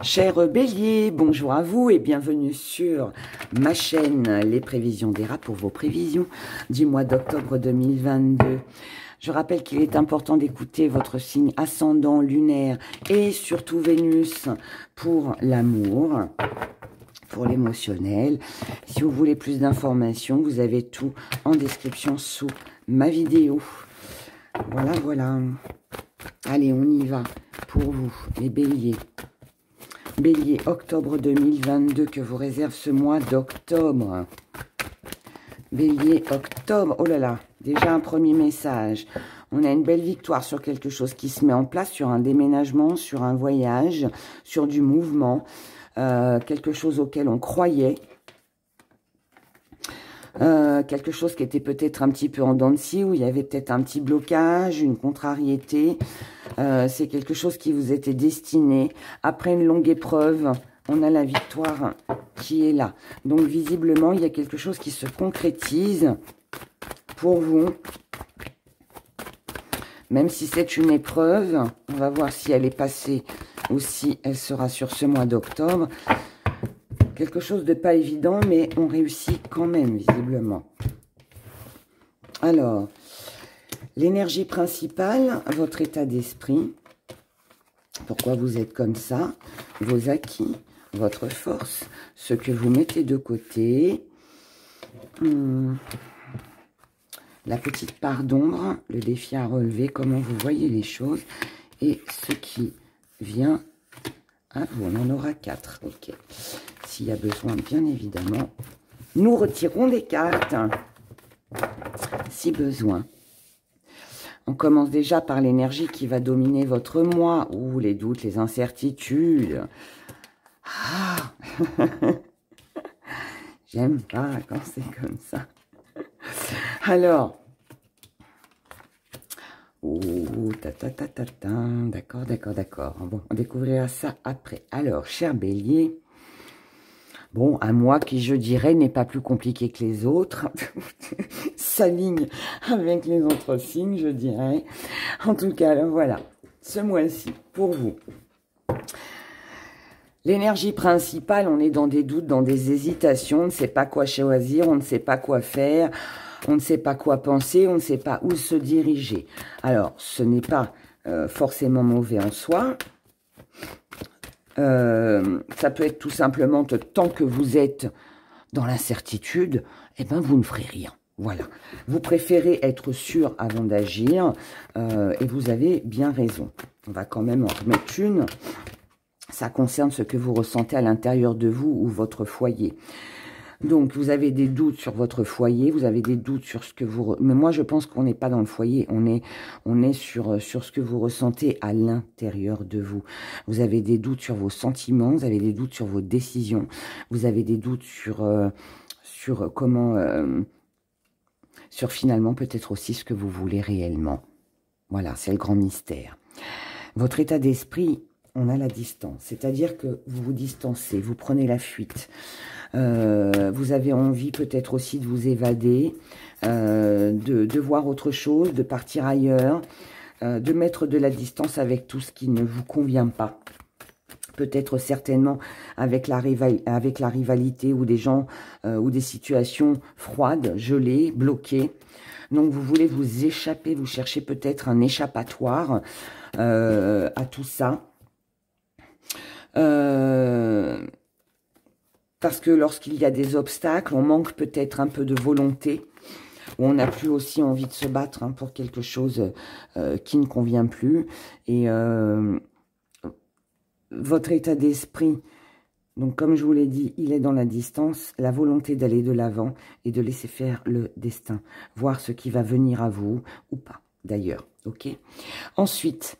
Chers béliers, bonjour à vous et bienvenue sur ma chaîne Les Prévisions d'Héra pour vos prévisions du mois d'octobre 2022. Je rappelle qu'il est important d'écouter votre signe ascendant lunaire et surtout Vénus pour l'amour, pour l'émotionnel. Si vous voulez plus d'informations, vous avez tout en description sous ma vidéo. Voilà, voilà. Allez, on y va pour vous, les béliers. Bélier, octobre 2022, que vous réserve ce mois d'octobre. Bélier, octobre, oh là là, déjà un premier message. On a une belle victoire sur quelque chose qui se met en place, sur un déménagement, sur un voyage, sur du mouvement, quelque chose auquel on croyait. Quelque chose qui était peut-être un petit peu en dents de scie, où il y avait peut-être un petit blocage, une contrariété. C'est quelque chose qui vous était destiné. Après une longue épreuve, on a la victoire qui est là. Donc visiblement, il y a quelque chose qui se concrétise pour vous. Même si c'est une épreuve, on va voir si elle est passée ou si elle sera sur ce mois d'octobre. Quelque chose de pas évident, mais on réussit quand même, visiblement. Alors, l'énergie principale, votre état d'esprit, pourquoi vous êtes comme ça, vos acquis, votre force, ce que vous mettez de côté, la petite part d'ombre, le défi à relever, comment vous voyez les choses, et ce qui vient à vous. On en aura 4, ok. S'il y a besoin, bien évidemment, nous retirons des cartes, si besoin. On commence déjà par l'énergie qui va dominer votre mois, ou les doutes, les incertitudes. Ah j'aime pas quand c'est comme ça. Alors, d'accord, d'accord, d'accord. Bon, on découvrira ça après. Alors, cher bélier, bon, un mois qui, je dirais, n'est pas plus compliqué que les autres. S'aligne avec les autres signes, je dirais. En tout cas, alors, voilà, ce mois-ci, pour vous. L'énergie principale, on est dans des doutes, dans des hésitations, on ne sait pas quoi choisir, on ne sait pas quoi faire, on ne sait pas quoi penser, on ne sait pas où se diriger. Alors, ce n'est pas forcément mauvais en soi. Ça peut être tout simplement que tant que vous êtes dans l'incertitude, eh ben vous ne ferez rien. Voilà. Vous préférez être sûr avant d'agir et vous avez bien raison. On va quand même en remettre une. Ça concerne ce que vous ressentez à l'intérieur de vous ou votre foyer. Donc, vous avez des doutes sur votre foyer, vous avez des doutes sur ce que vous... Mais moi, je pense qu'on n'est pas dans le foyer, on est sur ce que vous ressentez à l'intérieur de vous. Vous avez des doutes sur vos sentiments, vous avez des doutes sur vos décisions, vous avez des doutes sur comment... sur finalement, peut-être aussi ce que vous voulez réellement. Voilà, c'est le grand mystère. Votre état d'esprit... On a la distance, c'est-à-dire que vous vous distancez, vous prenez la fuite. Vous avez envie peut-être aussi de vous évader, de voir autre chose, de partir ailleurs, de mettre de la distance avec tout ce qui ne vous convient pas. Peut-être certainement avec la rivalité ou des gens ou des situations froides, gelées, bloquées. Donc vous voulez vous échapper, vous cherchez peut-être un échappatoire à tout ça. Parce que lorsqu'il y a des obstacles, on manque peut-être un peu de volonté, ou on n'a plus aussi envie de se battre pour quelque chose qui ne convient plus. Et votre état d'esprit, donc comme je vous l'ai dit, il est dans la distance, la volonté d'aller de l'avant et de laisser faire le destin, voir ce qui va venir à vous, ou pas d'ailleurs, ok? Ensuite...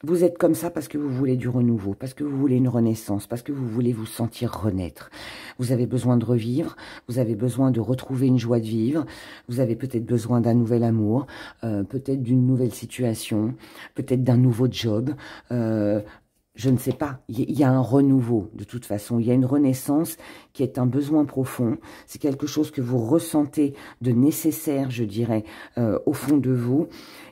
Vous êtes comme ça parce que vous voulez du renouveau, parce que vous voulez une renaissance, parce que vous voulez vous sentir renaître. Vous avez besoin de revivre, vous avez besoin de retrouver une joie de vivre, vous avez peut-être besoin d'un nouvel amour, peut-être d'une nouvelle situation, peut-être d'un nouveau job, je ne sais pas. Il y a un renouveau de toute façon, il y a une renaissance qui est un besoin profond, c'est quelque chose que vous ressentez de nécessaire, je dirais, au fond de vous,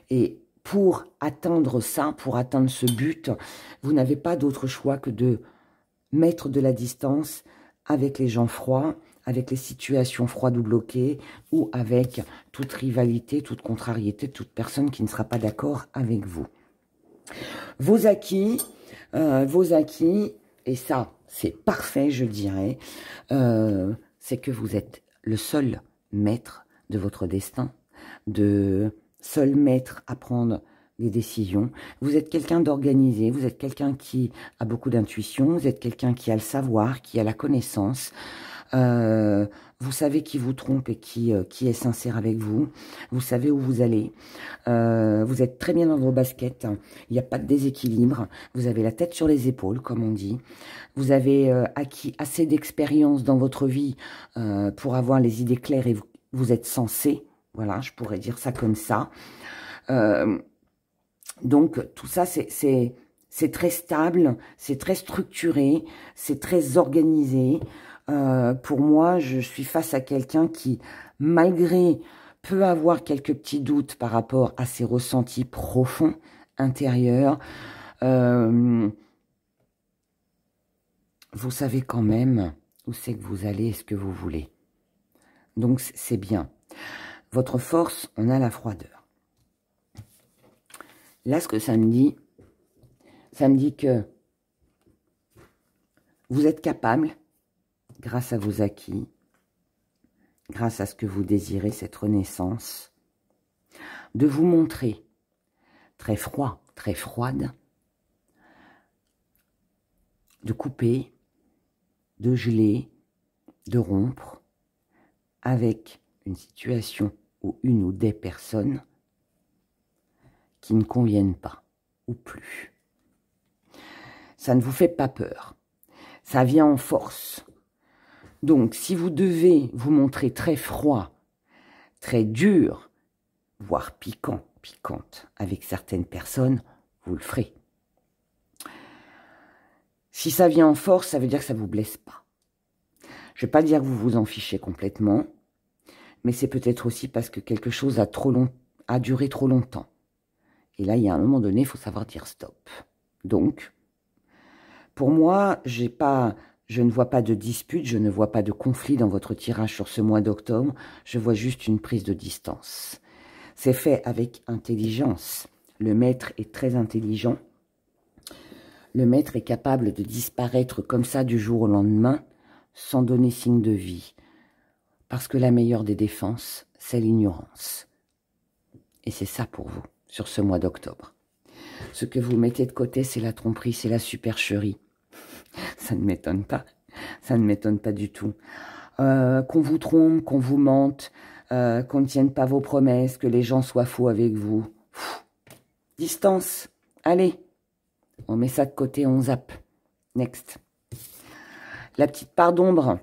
et pour atteindre ça, pour atteindre ce but, vous n'avez pas d'autre choix que de mettre de la distance avec les gens froids, avec les situations froides ou bloquées, ou avec toute rivalité, toute contrariété, toute personne qui ne sera pas d'accord avec vous. Vos acquis, et ça, c'est parfait, je dirais, c'est que vous êtes le seul maître de votre destin, seul maître à prendre des décisions. Vous êtes quelqu'un d'organisé, vous êtes quelqu'un qui a beaucoup d'intuition, vous êtes quelqu'un qui a le savoir, qui a la connaissance. Vous savez qui vous trompe et qui est sincère avec vous. Vous savez où vous allez. Vous êtes très bien dans vos baskets. Il n'y a pas de déséquilibre. Vous avez la tête sur les épaules, comme on dit. Vous avez acquis assez d'expérience dans votre vie pour avoir les idées claires et vous êtes sensé. Voilà, je pourrais dire ça comme ça. Donc, tout ça, c'est très stable, c'est très structuré, c'est très organisé. Pour moi, je suis face à quelqu'un qui, malgré, peut avoir quelques petits doutes par rapport à ses ressentis profonds, intérieurs. Vous savez quand même où c'est que vous allez et ce que vous voulez. Donc, c'est bien. Votre force, on a la froideur. Là, ce que ça me dit que vous êtes capable, grâce à vos acquis, grâce à ce que vous désirez, cette renaissance, de vous montrer très froid, très froide, de couper, de geler, de rompre avec une situation ou une ou des personnes qui ne conviennent pas ou plus. Ça ne vous fait pas peur. Ça vient en force. Donc, si vous devez vous montrer très froid, très dur, voire piquant, piquante avec certaines personnes, vous le ferez. Si ça vient en force, ça veut dire que ça ne vous blesse pas. Je ne vais pas dire que vous vous en fichez complètement, mais c'est peut-être aussi parce que quelque chose a duré trop longtemps. Et là, il y a un moment donné, il faut savoir dire stop. Donc, pour moi, je ne vois pas de dispute, je ne vois pas de conflit dans votre tirage sur ce mois d'octobre. Je vois juste une prise de distance. C'est fait avec intelligence. Le maître est très intelligent. Le maître est capable de disparaître comme ça du jour au lendemain, sans donner signe de vie. Parce que la meilleure des défenses, c'est l'ignorance. Et c'est ça pour vous, sur ce mois d'octobre. Ce que vous mettez de côté, c'est la tromperie, c'est la supercherie. Ça ne m'étonne pas. Ça ne m'étonne pas du tout. Qu'on vous trompe, qu'on vous mente, qu'on ne tienne pas vos promesses, que les gens soient faux avec vous. Distance. Allez. On met ça de côté, on zappe. Next. La petite part d'ombre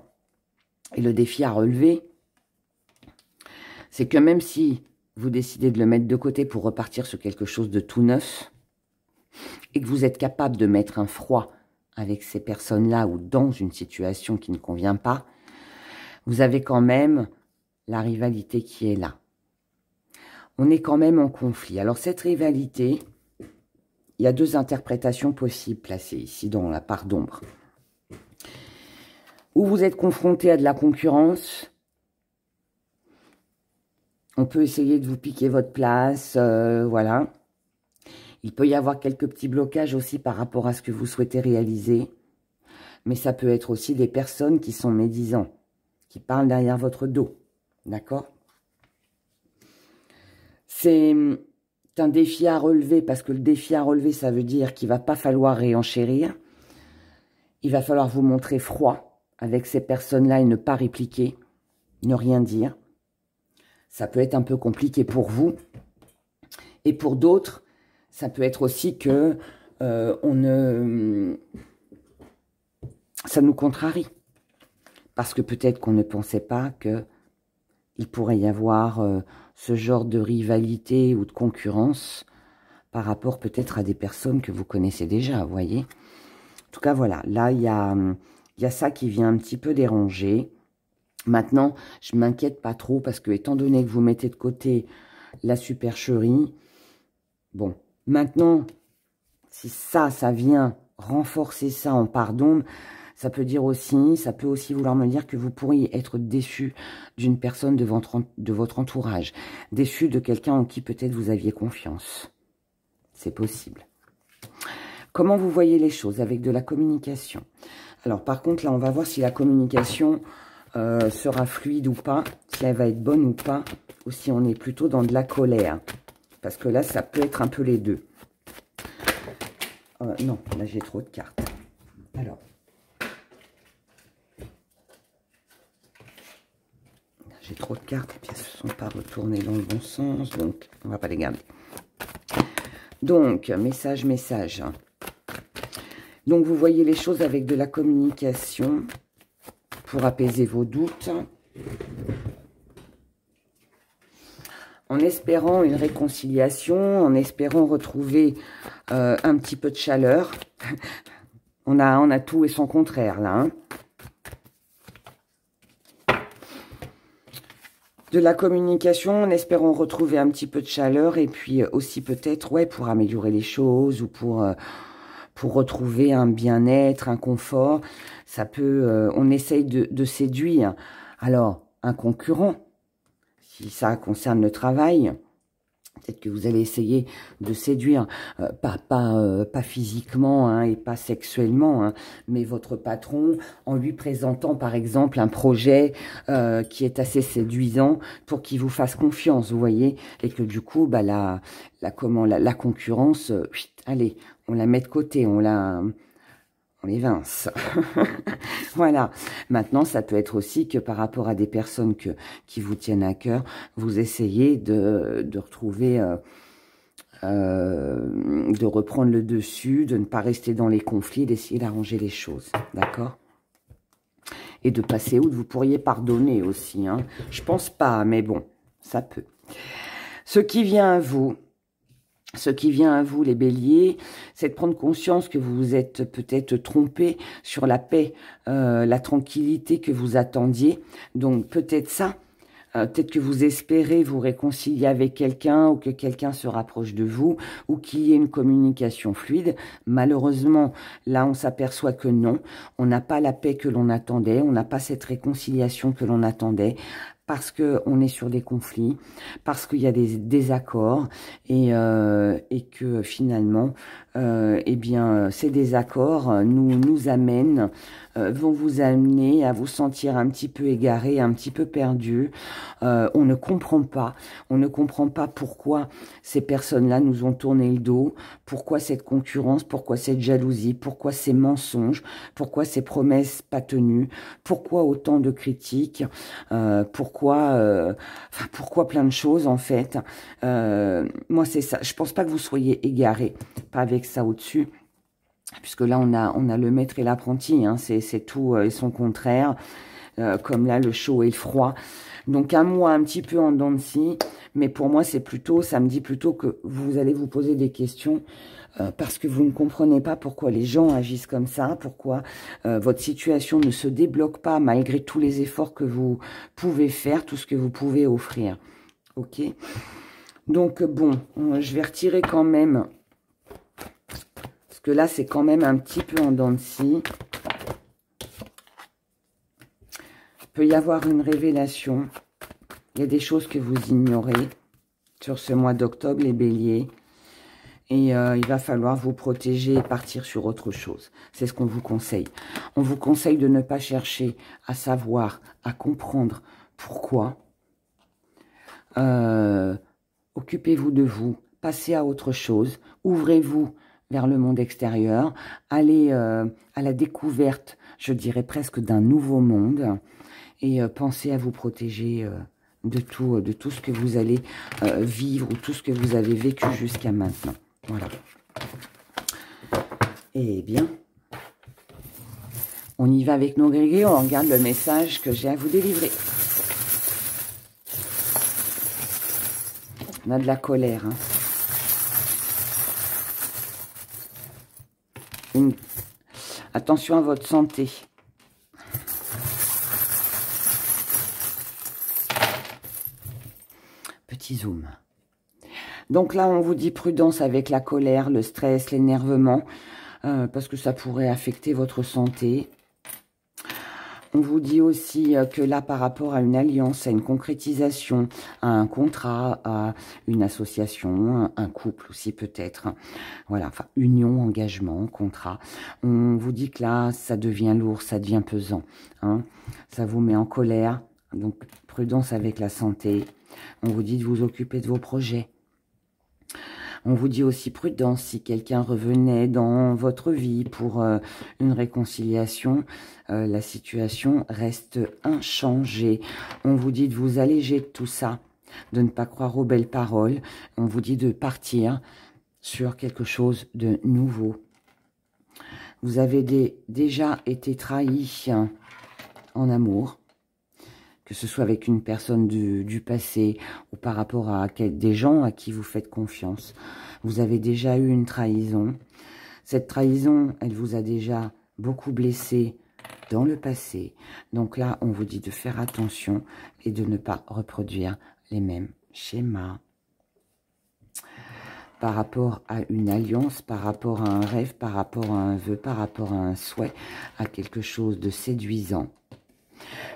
et le défi à relever, c'est que même si vous décidez de le mettre de côté pour repartir sur quelque chose de tout neuf, et que vous êtes capable de mettre un froid avec ces personnes-là ou dans une situation qui ne convient pas, vous avez quand même la rivalité qui est là. On est quand même en conflit. Alors cette rivalité, il y a deux interprétations possibles placées ici dans la part d'ombre. Ou vous êtes confronté à de la concurrence, on peut essayer de vous piquer votre place, voilà. Il peut y avoir quelques petits blocages aussi par rapport à ce que vous souhaitez réaliser. Mais ça peut être aussi des personnes qui sont médisants, qui parlent derrière votre dos. D'accord? C'est un défi à relever, parce que le défi à relever, ça veut dire qu'il ne va pas falloir réenchérir. Il va falloir vous montrer froid avec ces personnes-là et ne pas répliquer, ne rien dire. Ça peut être un peu compliqué pour vous. Et pour d'autres, ça peut être aussi que ça nous contrarie. Parce que peut-être qu'on ne pensait pas qu'il pourrait y avoir ce genre de rivalité ou de concurrence par rapport peut-être à des personnes que vous connaissez déjà, vous voyez. En tout cas, voilà. Là, il y a ça qui vient un petit peu déranger. Maintenant, je ne m'inquiète pas trop parce que, étant donné que vous mettez de côté la supercherie, bon, maintenant, si ça vient renforcer ça en part d'ombre, Ça peut dire aussi, ça peut aussi vouloir me dire que vous pourriez être déçu d'une personne de votre entourage. Déçu de quelqu'un en qui peut-être vous aviez confiance. C'est possible. Comment vous voyez les choses avec de la communication? Alors par contre, là, on va voir si la communication sera fluide ou pas, si elle va être bonne ou pas, ou si on est plutôt dans de la colère. Parce que là, ça peut être un peu les deux. Non, là, j'ai trop de cartes. Alors. J'ai trop de cartes et puis elles ne se sont pas retournées dans le bon sens, donc on ne va pas les garder. Donc, message. Donc, vous voyez les choses avec de la communication pour apaiser vos doutes. En espérant une réconciliation, en espérant retrouver un petit peu de chaleur. On a tout et son contraire, là. Hein. De la communication, en espérant retrouver un petit peu de chaleur. Et puis aussi peut-être, ouais, pour améliorer les choses ou pour retrouver un bien-être, un confort. Ça peut, on essaye de séduire. Alors, un concurrent, si ça concerne le travail, peut-être que vous allez essayer de séduire, pas physiquement hein, et pas sexuellement, hein, mais votre patron en lui présentant par exemple un projet qui est assez séduisant pour qu'il vous fasse confiance, vous voyez, et que du coup, bah, la concurrence, allez, on la met de côté, on évince. Voilà. Maintenant, ça peut être aussi que par rapport à des personnes qui vous tiennent à cœur, vous essayez de retrouver, de reprendre le dessus, de ne pas rester dans les conflits, d'essayer d'arranger les choses. D'accord? Et de passer outre. Vous pourriez pardonner aussi. Hein. Je pense pas, mais bon, ça peut. Ce qui vient à vous... Ce qui vient à vous, les béliers, c'est de prendre conscience que vous vous êtes peut-être trompé sur la paix, la tranquillité que vous attendiez. Donc peut-être ça, peut-être que vous espérez vous réconcilier avec quelqu'un ou que quelqu'un se rapproche de vous ou qu'il y ait une communication fluide. Malheureusement, là, on s'aperçoit que non, on n'a pas la paix que l'on attendait, on n'a pas cette réconciliation que l'on attendait. Parce qu'on est sur des conflits, parce qu'il y a des désaccords et que finalement, eh bien, ces désaccords nous amènent, vont vous amener à vous sentir un petit peu égaré, un petit peu perdu. On ne comprend pas pourquoi ces personnes-là nous ont tourné le dos, pourquoi cette concurrence, pourquoi cette jalousie, pourquoi ces mensonges, pourquoi ces promesses pas tenues, pourquoi autant de critiques, pourquoi plein de choses en fait. Moi c'est ça, je pense pas que vous soyez égaré, pas avec ça au-dessus. Puisque là, on a le maître et l'apprenti, hein, c'est tout et son contraire, comme là, le chaud et le froid. Donc, un mois un petit peu en dents de scie, mais pour moi, c'est plutôt, ça me dit plutôt que vous allez vous poser des questions parce que vous ne comprenez pas pourquoi les gens agissent comme ça, pourquoi votre situation ne se débloque pas malgré tous les efforts que vous pouvez faire, tout ce que vous pouvez offrir. Ok? Donc, bon, je vais retirer quand même... Parce que là, c'est quand même un petit peu en dents de scie. Il peut y avoir une révélation. Il y a des choses que vous ignorez sur ce mois d'octobre, les béliers. Et il va falloir vous protéger et partir sur autre chose. C'est ce qu'on vous conseille. On vous conseille de ne pas chercher à savoir, à comprendre pourquoi. Occupez-vous de vous. Passez à autre chose. Ouvrez-vous vers le monde extérieur, allez à la découverte, je dirais presque d'un nouveau monde, et pensez à vous protéger de tout ce que vous allez vivre ou tout ce que vous avez vécu jusqu'à maintenant. Voilà. Eh bien, on y va avec nos gris-gris, on regarde le message que j'ai à vous délivrer. On a de la colère, hein. Attention à votre santé. Petit zoom. Donc là, on vous dit prudence avec la colère, le stress, l'énervement, parce que ça pourrait affecter votre santé. On vous dit aussi que là, par rapport à une alliance, à une concrétisation, à un contrat, à une association, un couple aussi peut-être. Voilà, enfin, union, engagement, contrat. On vous dit que là, ça devient lourd, ça devient pesant. Hein. Ça vous met en colère. Donc, prudence avec la santé. On vous dit de vous occuper de vos projets. On vous dit aussi prudence si quelqu'un revenait dans votre vie pour une réconciliation. La situation reste inchangée. On vous dit de vous alléger de tout ça, de ne pas croire aux belles paroles. On vous dit de partir sur quelque chose de nouveau. Vous avez déjà été trahi en amour, que ce soit avec une personne du passé ou par rapport à des gens à qui vous faites confiance. Vous avez déjà eu une trahison. Cette trahison, elle vous a déjà beaucoup blessé dans le passé. Donc là, on vous dit de faire attention et de ne pas reproduire les mêmes schémas. Par rapport à une alliance, par rapport à un rêve, par rapport à un vœu, par rapport à un souhait, à quelque chose de séduisant.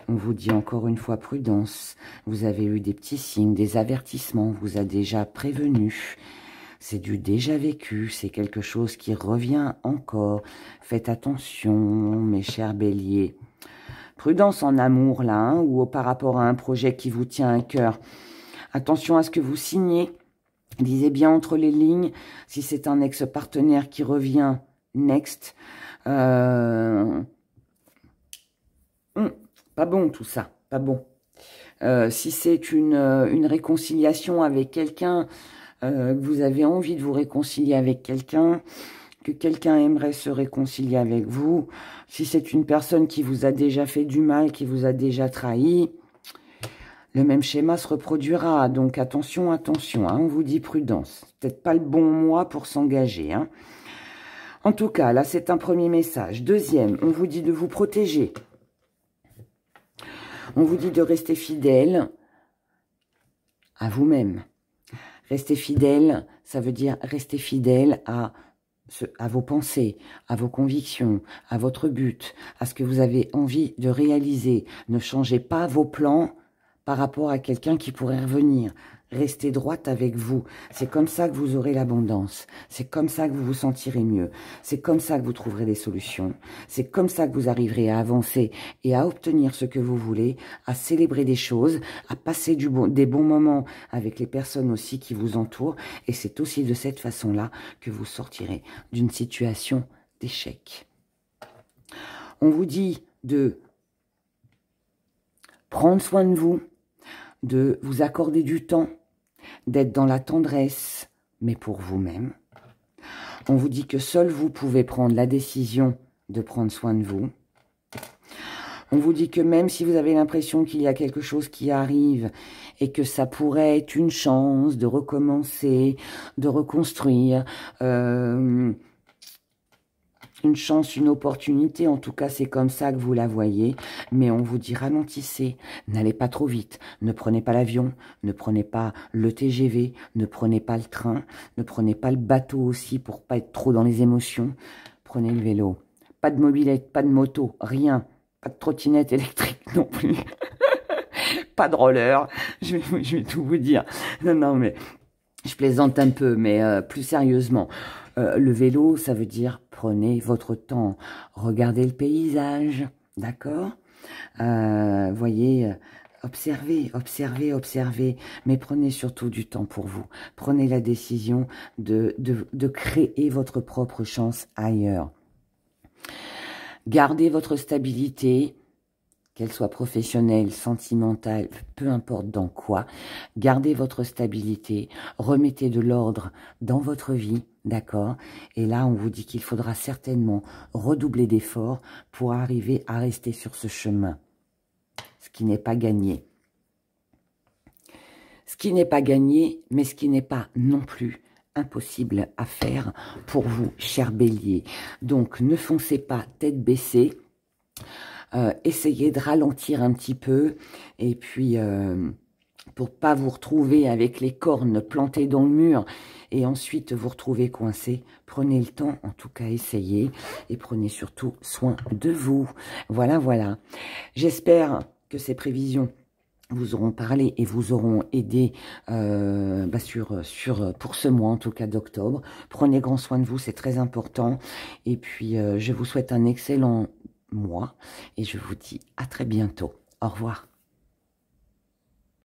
On vous dit encore une fois prudence. Vous avez eu des petits signes, des avertissements. On vous a déjà prévenu. C'est du déjà vécu. C'est quelque chose qui revient encore. Faites attention, mes chers béliers. Prudence en amour, là, hein, ou par rapport à un projet qui vous tient à cœur. Attention à ce que vous signez. Lisez bien entre les lignes. Si c'est un ex-partenaire qui revient, next. Pas bon tout ça, pas bon. Si c'est une réconciliation avec quelqu'un, que vous avez envie de vous réconcilier avec quelqu'un, que quelqu'un aimerait se réconcilier avec vous, si c'est une personne qui vous a déjà fait du mal, qui vous a déjà trahi, le même schéma se reproduira. Donc attention, attention, hein, on vous dit prudence. Peut-être pas le bon mois pour s'engager. Hein. En tout cas, là c'est un premier message. Deuxième, on vous dit de vous protéger. On vous dit de rester fidèle à vous-même. Rester fidèle, ça veut dire rester fidèle à vos pensées, à vos convictions, à votre but, à ce que vous avez envie de réaliser. Ne changez pas vos plans par rapport à quelqu'un qui pourrait revenir. Restez droite avec vous. C'est comme ça que vous aurez l'abondance. C'est comme ça que vous vous sentirez mieux. C'est comme ça que vous trouverez des solutions. C'est comme ça que vous arriverez à avancer et à obtenir ce que vous voulez, à célébrer des choses, à passer des bons moments avec les personnes aussi qui vous entourent. Et c'est aussi de cette façon-là que vous sortirez d'une situation d'échec. On vous dit de prendre soin de vous, de vous accorder du temps, d'être dans la tendresse, mais pour vous-même. On vous dit que seul vous pouvez prendre la décision de prendre soin de vous. On vous dit que même si vous avez l'impression qu'il y a quelque chose qui arrive et que ça pourrait être une chance de recommencer, de reconstruire, une chance, une opportunité, en tout cas c'est comme ça que vous la voyez, mais on vous dit ralentissez, n'allez pas trop vite, ne prenez pas l'avion, ne prenez pas le TGV, ne prenez pas le train, ne prenez pas le bateau aussi pour pas être trop dans les émotions, prenez le vélo, pas de mobilette, pas de moto, rien, pas de trottinette électrique non plus, pas de roller, je vais tout vous dire, non mais je plaisante un peu, mais plus sérieusement, le vélo, ça veut dire prenez votre temps, regardez le paysage, d'accord? Voyez, observez, observez, observez, mais prenez surtout du temps pour vous. Prenez la décision de créer votre propre chance ailleurs. Gardez votre stabilité, qu'elle soit professionnelle, sentimentale, peu importe dans quoi, gardez votre stabilité, remettez de l'ordre dans votre vie, d'accord? Et là, on vous dit qu'il faudra certainement redoubler d'efforts pour arriver à rester sur ce chemin, ce qui n'est pas gagné. Ce qui n'est pas gagné, mais ce qui n'est pas non plus impossible à faire pour vous, chers béliers. Donc, ne foncez pas tête baissée. Essayez de ralentir un petit peu et puis pour pas vous retrouver avec les cornes plantées dans le mur et ensuite vous retrouver coincé. Prenez le temps, en tout cas essayez, et prenez surtout soin de vous. Voilà, voilà. J'espère que ces prévisions vous auront parlé et vous auront aidé pour ce mois, en tout cas d'octobre. Prenez grand soin de vous, c'est très important. Et puis, je vous souhaite un excellent mois et je vous dis à très bientôt. Au revoir.